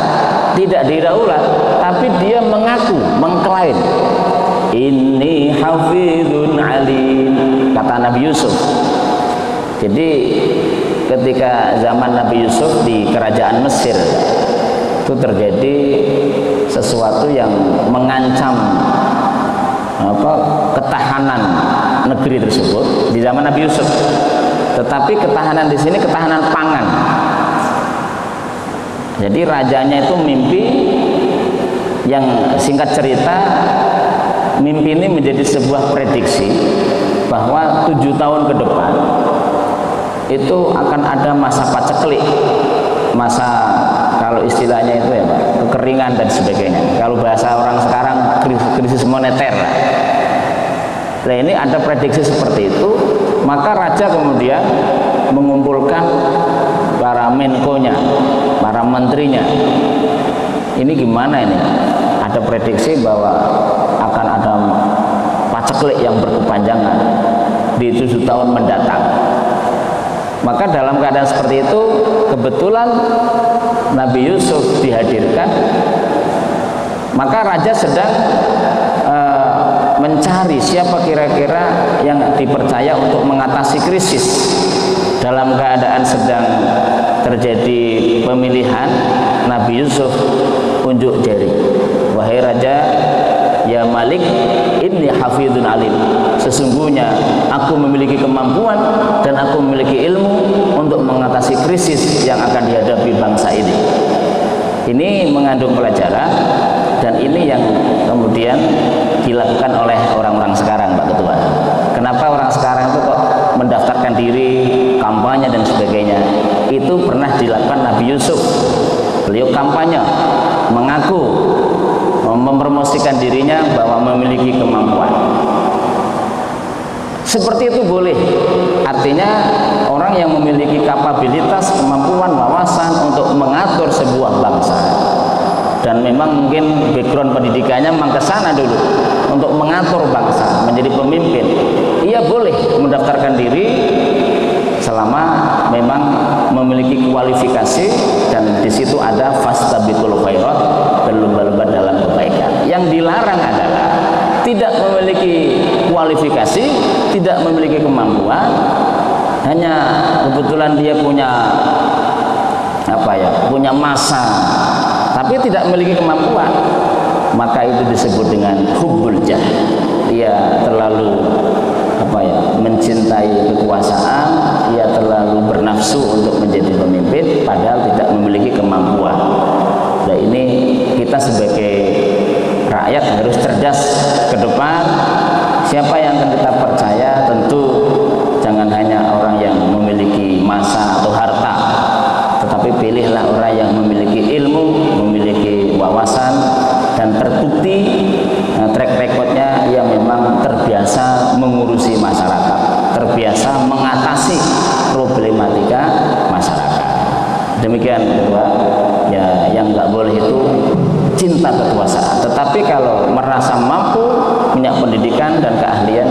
tidak didaulat, tapi dia mengaku, mengklaim, inni hafizun alim, kata Nabi Yusuf. Jadi ketika zaman Nabi Yusuf di kerajaan Mesir itu terjadi sesuatu yang mengancam ketahanan negeri tersebut di zaman Nabi Yusuf. Tetapi ketahanan di sini ketahanan pangan. Jadi rajanya itu mimpi yang singkat cerita, mimpi ini menjadi sebuah prediksi bahwa 7 tahun ke depan itu akan ada masa paceklik, masa kalau istilahnya itu ya Pak, kekeringan dan sebagainya. Kalau bahasa orang sekarang krisis moneter. Nah ini ada prediksi seperti itu, maka raja kemudian mengumpulkan para menkonya, para menterinya. Ini gimana ini? Ada prediksi bahwa akan ada paceklik yang berkepanjangan di 7 tahun mendatang. Maka dalam keadaan seperti itu, kebetulan Nabi Yusuf dihadirkan. Maka raja sedang mencari siapa kira-kira yang dipercaya untuk mengatasi krisis. Dalam keadaan sedang terjadi pemilihan, Nabi Yusuf unjuk jari, wahai raja, ya Malik, inni hafizun alim, sesungguhnya aku memiliki kemampuan dan aku memiliki ilmu untuk mengatasi krisis yang akan dihadapi bangsa ini. Ini mengandung pelajaran, dan ini yang kemudian dilakukan oleh orang-orang sekarang, Pak Ketua. Kenapa orang sekarang itu kok mendaftarkan diri, kampanye dan sebagainya? Itu pernah dilakukan Nabi Yusuf. Beliau kampanye, mengaku, mempromosikan dirinya bahwa memiliki kemampuan. Seperti itu boleh. Artinya orang yang memiliki kapabilitas, kemampuan, wawasan untuk mengatur sebuah bangsa, dan memang mungkin background pendidikannya memang ke sana dulu untuk mengatur bangsa, menjadi pemimpin, ia boleh mendaftarkan diri selama memang memiliki kualifikasi, dan di situ ada fastabiqul khairat, berlomba-lomba dalam kebaikan. Yang dilarang adalah tidak memiliki kualifikasi, tidak memiliki kemampuan, hanya kebetulan dia punya punya masa, tapi tidak memiliki kemampuan, maka itu disebut dengan hubbul jah. Ia terlalu mencintai kekuasaan, ia terlalu bernafsu untuk menjadi pemimpin padahal tidak memiliki kemampuan. cerdas ke depan. Siapa yang akan kita percaya? Tentu jangan hanya orang yang memiliki masa atau harta, tetapi pilihlah orang yang memiliki ilmu, memiliki wawasan, dan terbukti track recordnya yang memang terbiasa mengurusi masyarakat, terbiasa mengatasi problematika masyarakat. Demikian kedua, ya yang nggak boleh itu cinta kekuasaan. Tetapi kalau merasa mampu, punya pendidikan dan keahlian,